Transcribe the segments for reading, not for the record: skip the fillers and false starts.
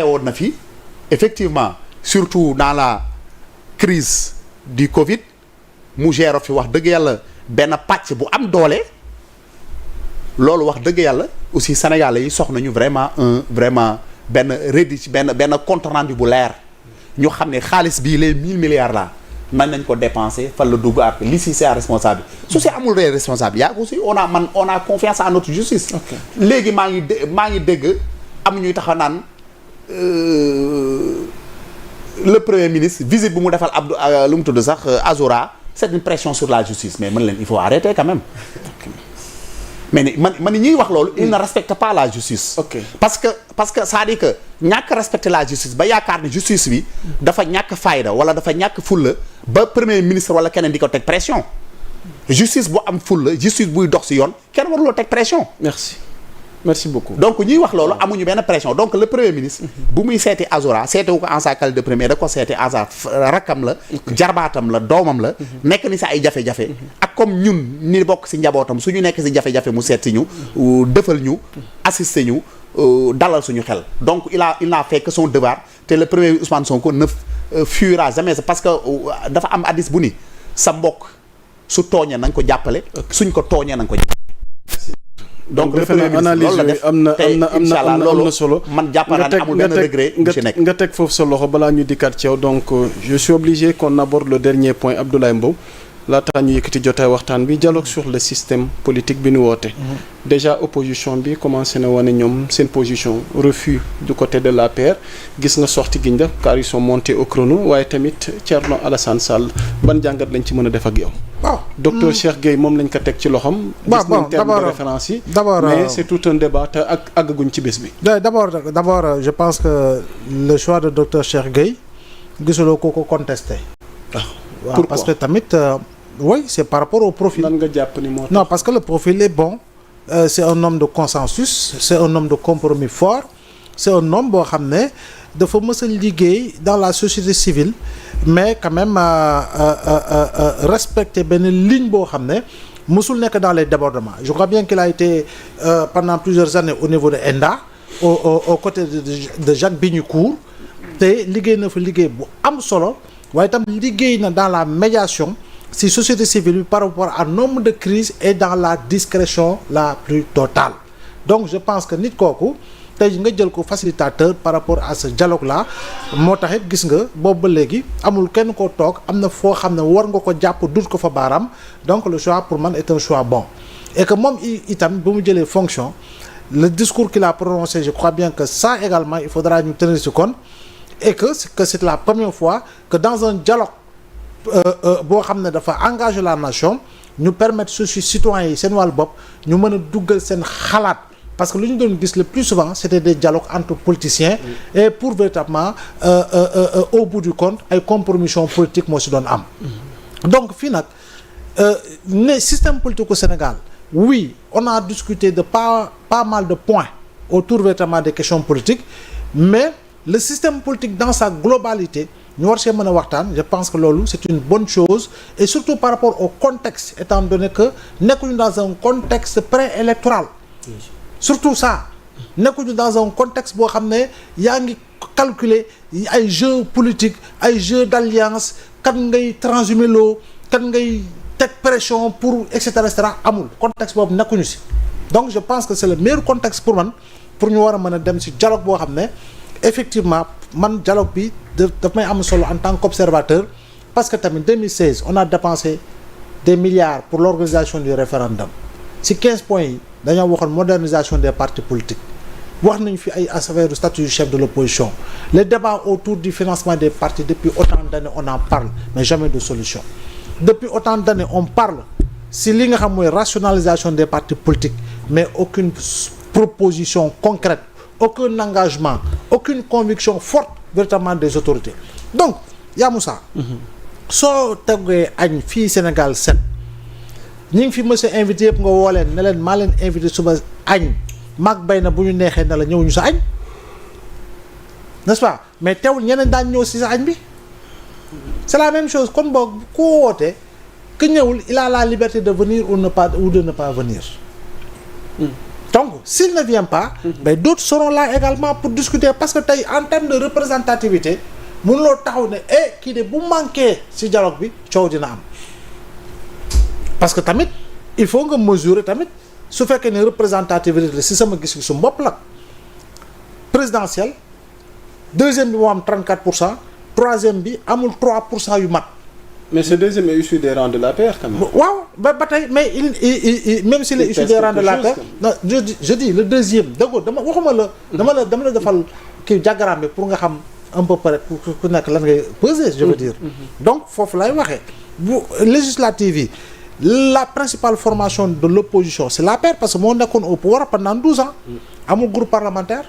woon na fi effectivement surtout dans la crise du Covid mu gère fi wax dëgg yàlla benn pàcc bu am doole loolu wax dëgg yàlla aussi sénégalais yi soxla ñu vraiment benn benn compte rendu bu leer ñu xam ne xaalis bii les 1000 milliards là nañ ko dépenser fan la dugg ak li si c'est responsable su si amul les responsables yaa aussi on a confiance en notre justice. léegi maa ngi dégg am ñuy taxaw naan le premier ministre visite bu mu defal Abdou lu mu tudd sax Azora c'est une pression sur la justice mais man leen il faut arrêter quand même. mais man ñuy wax loolu il ne respecte pas la justice. parce que c'est-à-dire que ñàkk respecter la justice ba yaakaar ne justice bi dafa ñàkk fayda wala dafa ñàkk fulla ba premier ministre wala keneen di ko teg pression justice bu am fulla justice buy dox ci yoon kenn waruloo teg pression. merci beaucoup. donc ñuy wax loolu amuñu benn pression donc le premier ministre bu muy seeti Azora seetewu ko en sa qualité de premier da ko seeti Azora rakkam la jarbaatam la doomam la nekk ni sa ay jafe-jafe ak comme ñun ni bokk ci njabootam suñu nekk ci jafe-jafe mu seeti ñu defal ñu assister ñu dalal suñu xel donc il n'a fait que son devoir te le premier Ousmane Sonko ne fuira jamais parce que dafa am hadis bu ni sa mbokk su tooñee na nga ko jàppale suñ ko tooñee na nga ko jàppale. donc le premier ministre loolu la def am na solo man jàpp naa ne amul benn regret bu ci nekk nga teg foofu sa loxo balaa ñu dikkaat ci yow donc je suis obligé qu'on aborde le dernier point Abdoulaye Mbow laataa ñu yëkkati jotaay waxtaan bi dialogue sur le système politique bi ñu woote. déjà opposition bi commencé na wane ñoom seen position refus du côté de l'APR gis nga sorti giñ def car ils sont montés au chrono waaye tamit Thierno Alassane Sall ban jàngat lañ ci mën a def ak yow. waaw docteur Cheikh Gueye moom lañ ko teg ci loxoom. gis nañ terme de référence yi. mais c'est tout un débat te ak àggaguñ ci bés bi. d'abord je pense que le choix de docteur Cheikh Gueye gisuloo ko contesté. Pourquoi? Parce que tamit oui c'est par rapport au profil. lan nga jàpp ni moo tax. non parce que le profil est bon c'est un homme de consensus c'est un homme de compromis fort c'est un homme boo xam ne dafa mës a liggéey dans la société civile mais quand même respecter benn ligne boo xam ne mësul nekk dans les débordements je crois bien qu'il a été pendant plusieurs années au niveau de ENDA au côté de Jacques Bignicourt te liggéey na fa liggéey bu am solo waaye itam liggéey na dans la médiation si société civile bi par rapport à nombre de crises et dans la discrétion la plus totale donc je pense que nit kooku tey nga jël ko facilitateur par rapport à ce dialogue là moo tax it gis nga boobu ba léegi amul kenn koo toog am na foo xam ne war nga ko jàpp dut ko fa baaraam donc le choix pour man est un choix bon et que moom itam bu mu jëlee fonction le discours qu'il a prononcé je crois bien que ça également il faudra ñu tenir ci compte et que c'est la première fois que dans un dialogue boo xam ne dafa engager la nation ñu permettre citoyens yi seen wàllu bopp ñu mën a duggal seen xalaat parce que lu ñu doon gis le plus souvent c'était des dialogues entre politiciens et pour véritablement au bout du compte ay compromission politique moo si doon am donc fii nag ne système politique au Sénégal oui on a discuté de pas mal de points autour véritablement des questions politiques mais le système politique dans sa globalité ñu war see mën a waxtaan je pense que loolu c'est une bonne chose et surtout par rapport au contexte étant donné que nekkuñu dans un contexte préélectoral surtout ça nekkuñu dans un contexte boo xam ne yaa ngi calculer ay jeux politiques ay jeux d'alliance kan ngay transhumer loo kan ngay teg pression pour et cetera amul contexte boobu nekkuñu si donc je pense que c'est le meilleur contexte pour man pour ñu war a mën a dem si dialogue boo xam ne effectivement man dialogue bi daf may am solo en tant qu'observateur parce que tamit 2016 on a dépensé des milliards pour l'organisation du référendum si 15 points yi dañoo waxoon modernisation des partis politiques wax nañu fi ay affaires du statut du chef de l'opposition les débats autour du financement des partis depuis autant d'années on en parle mais jamais de solution depuis autant d'années on parle si li nga xam mooy rationalisation des partis politiques mais aucune proposition concrète aucun engagement aucune conviction forte véritablement des autorités donc yaa Moussa soo tegee añ fii Sénégal 7 ñi ngi fi monsieur invité yëpp nga woo leen ne leen maa leen invité suba añ maag bay na bu ñu neexee na la ñëw ñu sa añ n'est-ce pas mais teewul ñeneen daañ ñëw si sa añ bi c'est la même chose kon boog ku woote que ñëwul il a la liberté de venir ou de ne pas venir donc s'il ne vient pas mais d'autres seront là également pour discuter parce que tey en termes de représentativité mënuloo taxaw ne kii de bu manqué ci dialogue bi coow dina am parce que tamit il faut nga mesurer tamit su fekkee ne représentativité ci sama gis-gisu bopp la présidentielle deuxième bi moo am 34%, troisième bi amul 3% yu mat. mais ce deuxième est issu des rangs de l'APR quand même. waaw ba tey mais il même s'il est issu des rangs de l'APR non je dis le deuxième dëgg dama waxuma la. dama la defal kii diagramme bi pour nga xam un peu près ku nekk lan ngay peser je veux dire. donc foofu lay waxee bu législative yi la principale formation de l'opposition c'est l'APR parce que moo nekkoon au pouvoir pendant 12 ans. amul groupe parlementaire.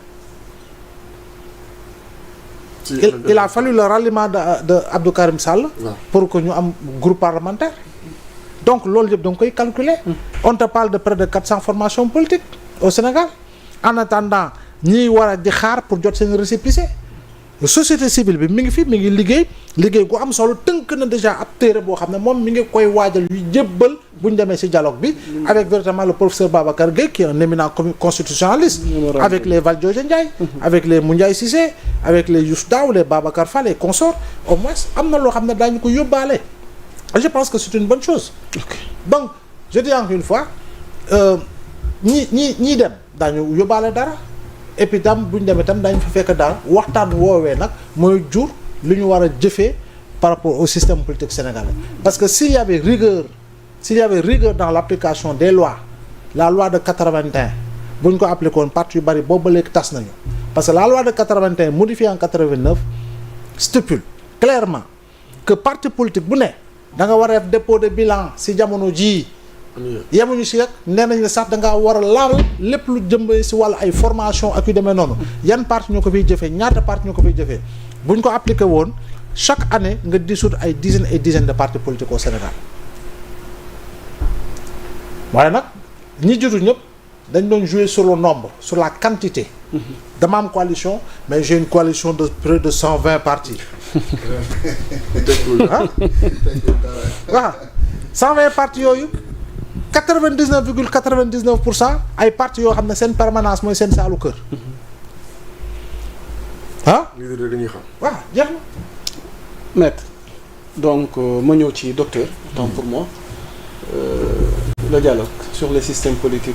il a fallu le ralliement de Abdou Karim Sall pour que ñu am groupe parlementaire donc loolu yëpp da nga koy calculer on te parle de près de 400 formations politiques au Sénégal en attendant ñiy war a di xaar pour jot seen récépissé société civile bi mi ngi fi mi ngi liggéey gu am solo tënk na déjà ab téere boo xam ne moom mi ngi koy waajal yu jébbal bu ñu demee ci dialogue bi avec véritablement le professeur Babacar Gueye qui est un éminent constitutionnaliste avec les Valdiodio Ndiaye avec les Moundiaye Cissé avec les Youssou Daw les Babacar Fall et consorts au moins am na loo xam ne daañu ko yóbbaale je pense que c'est une bonne chose donc je dis encore une fois ñii dem daañu yóbbaale dara et puis tam bu ñu demee tam daañu fa fekk daal waxtaan woowee nag mooy jur lu ñu war a jëfee par rapport au système politique sénégalais parce que s'il y avait rigueur dans l'application des lois la loi de 81 bu ñu ko appliqué woon parti yu bari boobu ba léegi tas nañu parce que la loi de 81 modifiée en 89 stipule clairement que parti politique bu ne da nga war a def dépôt de bilan ci jamono jii yemuñu si rek nee nañ ne sax da ngaa war a laal lépp lu jëmbee si wàllu ay formation ak yu demee noonu yan parti ñoo ko fiy jëfee ñaata parti ñoo ko fiy jëfee buñ ko appliqué woon chaque année nga dissoudre ay dizaines et dizaines de partis politiques au Sénégal waaye nag ñi jiitu ñëpp dañ doon jouer sur le nombre sur la quantité dama am coalition mais j'ai une coalition de près de 120 partis ah waaw 120 partis yooyu 99,99% ay partis yoo xam ne seen permanence mooy seen saalu kër ah. lii dañuy xam. waaw jeex na. maître donc ma ñëw ci docteur. tant pour moi le dialogue sur les systèmes politiques.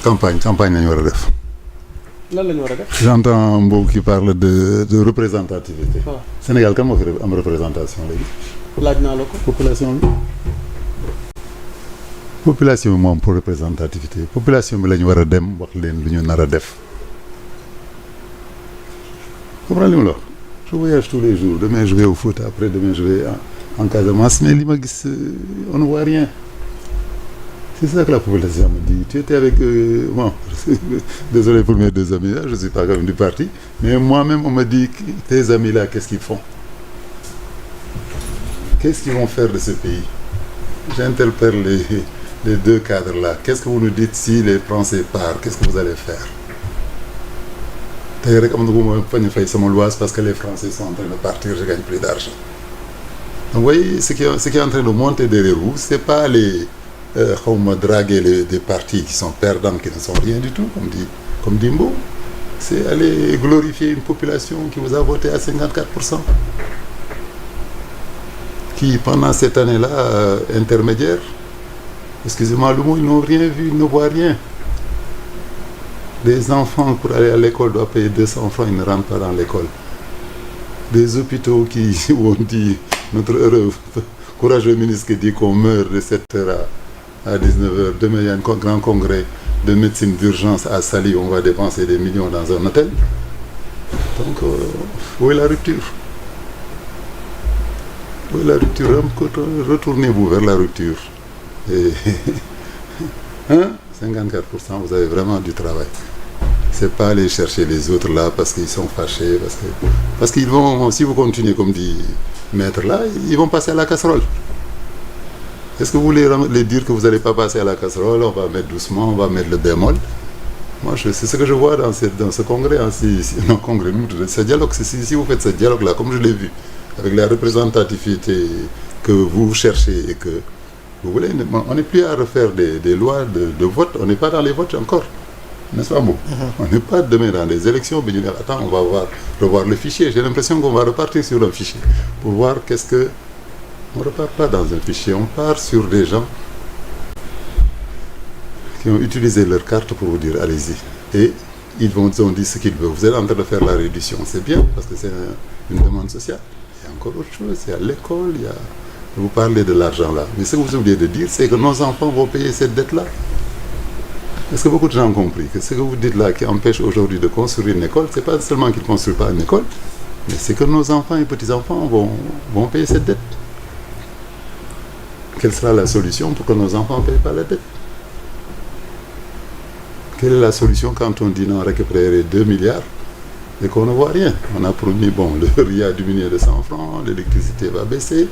campagne lañu war a def. lan la ñu war a def. j'entends Mbow qui parle de représentativité. waaw Sénégal kan moo fi am représentation léegi. laaj naa la ko. population bi moom pour représentativité population bi la ñu war a dem wax leen lu ñu nar a def. comprends li ma la wax je voyage tous les jours demain je vais au foot après demain je vais en Casamance mais li ma gis on ne voit rien. C'est ça que la population me dit. Tu étais avec... bon, désolé pour mes deux amis là, je ne suis pas quand même du parti, mais moi-même on me dit, tes amis là, qu'est-ce qu'ils font? Qu'est-ce qu'ils vont faire de ce pays? J'interpelle les deux cadres là. Qu'est-ce que vous nous dites si les Français partent? Qu'est-ce que vous allez faire? Tey rek am na bu ma fañ a fay sama loyer parce que les Français sont en train de partir, je gagne plus d'argent. Donc vous voyez, ce qui est en train de monter derrière vous, c'est pas les... xawma draguer des partis qui sont perdants, qui ne sont rien du tout, comme dit Mbow. C'est aller glorifier une population qui vous a voté à 54%. Qui, pendant cette année-là, intermédiaire, excusez-moi le mot, ils n'ont rien vu, ils ne voient rien. Des enfants, pour aller à l'école, doivent payer 200 francs, ils ne rentrent pas dans l'école. Des hôpitaux où on dit, notre heureux, courageux ministre qui dit qu'on meurt de 7h à 19h. Demain, il y a un grand congrès de médecine d'urgence à Saly. On va dépenser des millions dans un hôtel. Donc, où est la rupture? Où est la rupture? Retournez-vous vers la rupture. Et 54%, vous avez vraiment du travail. C'est pas aller chercher les autres là parce qu'ils sont fâchés. Parce qu'ils vont, si vous continuez comme dit Maître là, ils vont passer à la casserole. Est-ce que vous voulez les dire que vous n'allez pas passer à la casserole? On va mettre doucement, on va mettre le bémol. Moi, c'est ce que je vois dans ce congrès, ce dialogue. Si vous faites ce dialogue-là, comme je l'ai vu, avec la représentativité que vous cherchez et que Vous voulez, on n'est plus à refaire des lois de vote, on n'est pas dans les votes encore. N'est-ce pas, Mbou? On n'est pas demain dans des élections, mais attends, on va revoir le fichier. J'ai l'impression qu'on va repartir sur un fichier pour voir qu'est-ce que... On ne repart pas dans un fichier, on part sur des gens qui ont utilisé leur carte pour vous dire allez-y. Et ils ont dit ce qu'ils veulent. Vous êtes en train de faire la réduction, c'est bien parce que c'est une demande sociale. Il y a encore autre chose, il y a l'école, il y a... Vous parlez de l'argent là. Mais ce que vous oubliez de dire, c'est que nos enfants vont payer cette dette-là. Est-ce que beaucoup de gens ont compris que ce que vous dites là qui empêche aujourd'hui de construire une école, c'est pas seulement qu'ils ne construisent pas une école, mais c'est que nos enfants et petits-enfants vont payer cette dette. Quelle sera la solution pour que nos enfants ne payent pas la dette? Quelle est la solution quand on dit non, récupérer 2 milliards et qu'on ne voit rien? On a promis, bon, le riz a diminué de 100 francs, l'électricité va baisser,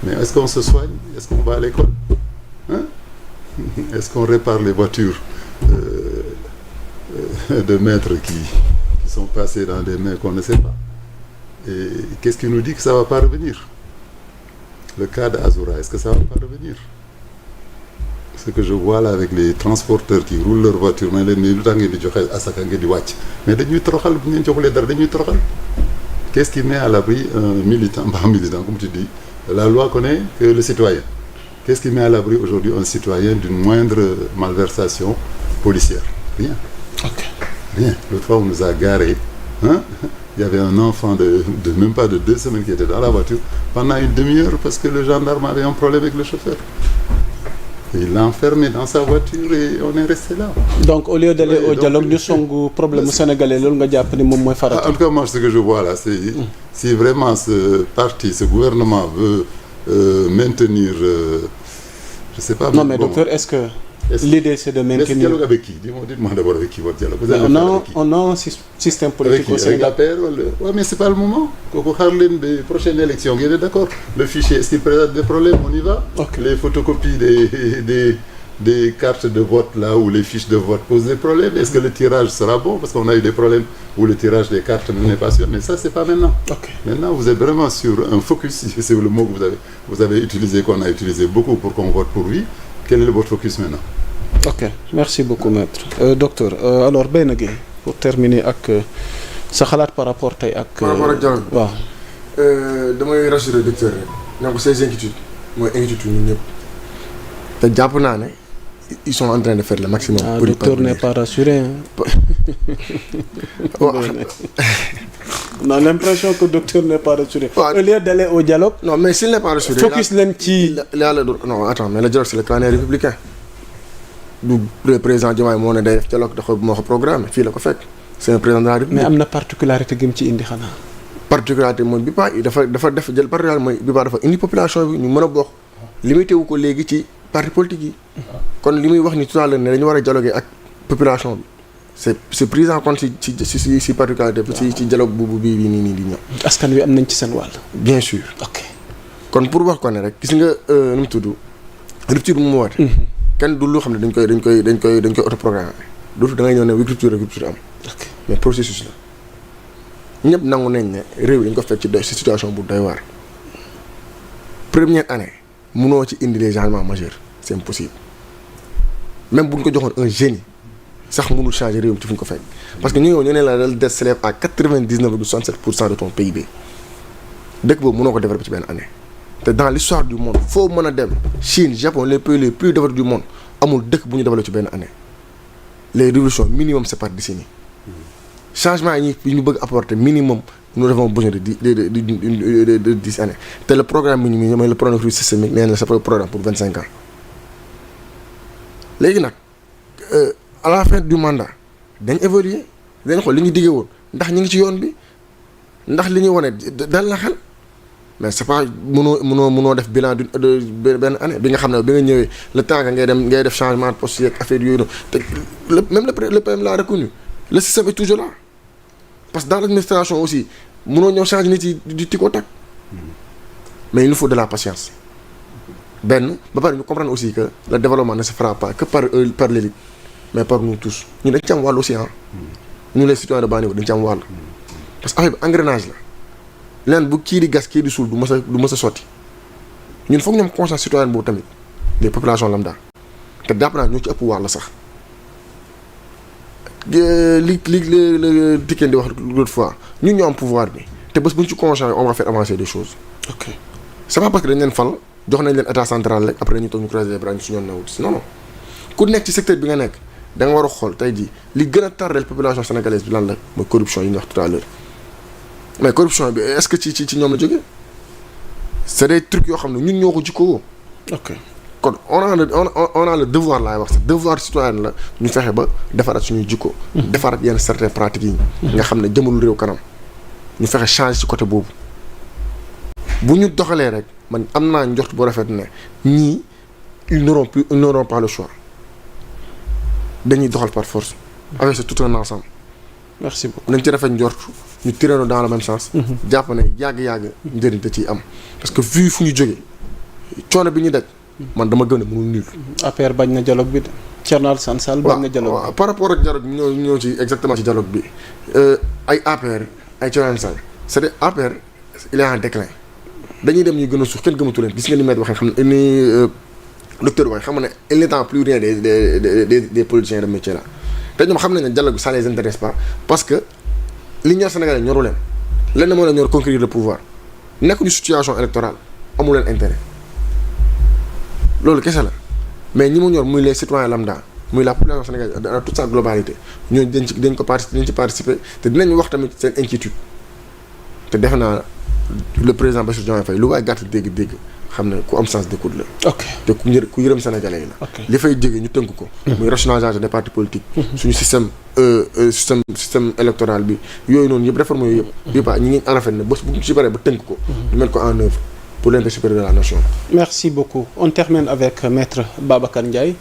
mais est-ce qu'on se soigne? Est-ce qu'on va à l'école? Hein? Est-ce qu'on répare les voitures de maîtres qui sont passées dans des mains qu'on ne sait pas? Et qu'est-ce qui nous dit que ça ne va pas revenir? Le cas d'Azura, est-ce que ça va pas revenir? Ce que je vois là avec les transporteurs qui roulent leur voiture, mais qu'est-ce qui met à l'abri un militant, pas un militant, comme tu dis? La loi connaît que le citoyen. Qu'est-ce qui met à l'abri aujourd'hui un citoyen d'une moindre malversation policière? Rien. Ok. Rien. L'autre fois, on nous a garés. Hein? Il y avait un enfant de même pas de 2 semaines qui était dans la voiture pendant une demi-heure parce que le gendarme avait un problème avec le chauffeur. Et il l'a enfermé dans sa voiture et on est resté là. Donc au lieu d'aller au dialogue, ñu songu problème sénégalais loolu nga jàpp ni moom mooy farata. En tout cas, moi, ce que je vois là, c'est si vraiment ce parti, ce gouvernement veut maintenir, je sais pas. Non mais bon, docteur, est-ce que l'idée c'est de maintenir... Mais dialogue avec qui? Dites-moi d'abord avec qui votre dialogue. Vous allez faire avec qui? On a un système politique au Sénégal. Avec la paire, ouais, mais c'est pas le moment. Kooku xaar leen ba prochaine élection, ngeen d'accord. Le fichier, est-ce qu'il présente des problèmes? On y va. Okay. Les photocopies des cartes de vote là où les fiches de vote posent des problèmes. Est-ce que le tirage sera bon? Parce qu'on a eu des problèmes où le tirage des cartes n'est pas sûr. Mais ça, c'est pas maintenant. Okay. Maintenant, vous êtes vraiment sur un focus. C'est le mot que vous avez utilisé, qu'on a utilisé beaucoup pour qu'on vote pour lui. Quel est votre focus maintenant? Ok, merci beaucoup maître. Docteur, alors Beyna Gueye pour terminer ak sa xalaat par rapport tey ak. par rapport ak dialogue bi waaw. damay rassurer docteur rek. donc ces inquiétudes mooy inquiétude ñun ñëpp. te jàpp naa ne ils sont en train de faire le maximum. pour docteur n'est pas rassuré. On a l'impression que le docteur n'est pas rassuré. Au lieu d'aller au dialogue. Non, mais s'il n'est pas rassuré. Focus leen ci. Non, attends, mais le dialogue c'est le calendrier républicain. Le président Diomaye moo ne day def dialogue dafa moo ko programme fii la ko fekk. C'est un président de la République. Mais am na particularité gi mu ci indi xanaa. Particularité mooy bi pas dafa def jël particularité mooy bi pas dafa indi population bi ñu mën a bokk. Limité wu ko léegi ci parti politique yi. kon li muy wax ni tout à l'heure ne dañu war a dialoguer ak population bi. c'est pris en compte ci particularité ci dialogue bu bii nii di ñëw. askan wi am nañ ci seen wàll. bien sûr. ok kon pour wax ko ne rek gis nga nu mu tudd rupture bu mu woote. kenn du loo xam ne dañ koy autoprogrammé. dootu da ngay ñëw ne rupture am. ok mais processus la ñëpp nangu nañ ne réew dañ ko fekk ci situation bu doy waar. première année munoo ci indi les changements majeurs c'est impossible même bu ñu ko joxoon un génie. sax mënul changer réew mi ci fu ñu ko fekk parce que ñu ne la dette s'élève à 99,67% de ton PIB dëkk boobu mënoo ko développer ci benn année te dans l'histoire du monde foo mën a dem Chine Japon les pays les plus développés du monde amul dëkk bu ñu développé ci benn année les révolutions minimum c'est par décennie changement yi ñu bëgg apporter minimum nous avons besoin de 10 années te le programme bi ñu mooy le programme systémique nee na c'est le programme pour 25 ans léegi nag à la fin du mandat dañ évoluer dañ xool li ñu diggee woon ndax ñu ngi ci yoon bi ndax li ñuy wane dal na xel mais c'est pas mënoo def bilan de benn année bi nga xam ne bi nga ñëwee le temps que ngay def changement de poste yeeg affaire yooyu noonu te même le PM l'a reconnu le système est toujours là parce que dans l'administration aussi mënoo ñëw changer nit yi di ko tag mais il nous faut de la patience benn ba pare ñu comprendre aussi que le développement ne se fera pas que par l'élite mais par nous tous ñu dañ ci am wàll aussi ñu les citoyens de bas niveau dañ ci am wàll parce que affaire bi engrenage la leen bu kii di gas kii di suul du mës a sotti ñun foog ñoom conscience citoyenne boobu tamit les populations lambda te jàpp naa ñoo ci ëpp wàll sax li Dickène di wax l'autre fois ñun ñoo am pouvoir bi te bés bu ñu ci conscient on va faire avancer des choses. ok c'est pas parce que dañ leen fal jox nañ leen état central rek après ñu toog ñu croiser les bras su ñoon nawut non non ku nekk ci secteur bi nga nekk da nga war a xool tey jii li gën a tardel population sénégalaise bi lan la mooy corruption yi ñu wax tout à l'heure mais corruption bi est-ce que ci ñoom la jógee c'est des trucs yoo xam ne ñun ñoo ko jikkoo. ok kon on a le devoir laay wax sax devoir citoyen la ñu fexe ba defaraat suñuy jikko. defaraat yenn certaines pratiques yi. nga xam ne jëmalul réew kanam ñu fexe changer ci côté boobu bu ñu doxalee rek man am naa njort bu rafet ne ñii ils n'auront pas le choix dañuy doxal par force. avec c'est tout un ensemble. merci beaucoup nañ ci rafet njort ñu tiré dans le même sens. jàpp ne yàgg-yàgg njëriñ da ciy am parce que vu fu ñu jógee coono bi ñu daj. man dama gëm ne mënul nul. APR bañ na dialogue bi de Thierno Alassane Sall bañ na dialogue waaw par rapport ak dialogue bi ñoo ci exactement ci dialogue bi ay APR ay Thierno Alassane Sall c'est-à-dire APR il est en déclin dañuy dem ñu gën a suuf kenn gëmatu leen gis nga ni maître waxee xam ne ni docteur waxee xam ne il n'entend plus rien des politiciens de métier là te ñoom xam nañ ne dialogue bi ça les intéresse pas parce que li ñor Sénégalais ñoru leen lenn moo leen ñor conquérir le pouvoir nekkuñu situation électorale amu leen intérêt loolu kese la mais ñi mu ñor muy les citoyens lambda muy la population sénégalaise dans toute sa globalité ñooñu dañ ci participer te dinañ wax tamit seen inquiétude te defe naa le président Bassirou Diomaye Faye lu waay gàtt dégg-dégg xam ne ku am sens d'écoute la. ok te ku yërëm sénégalais yi la. li fay jógee ñu tënk ko. muy rationalisation des partis politiques. suñu système électoral bi yooyu noonu yëpp réforme yooyu yëpp. yëpp ñi ngi en rafet ne bés bu ñu ci baree ba tënk ko. ñu mettre ko en œuvre pour l'intérêt supérieur de la nation. Merci beaucoup. On termine avec Maître Babacar Ndiaye.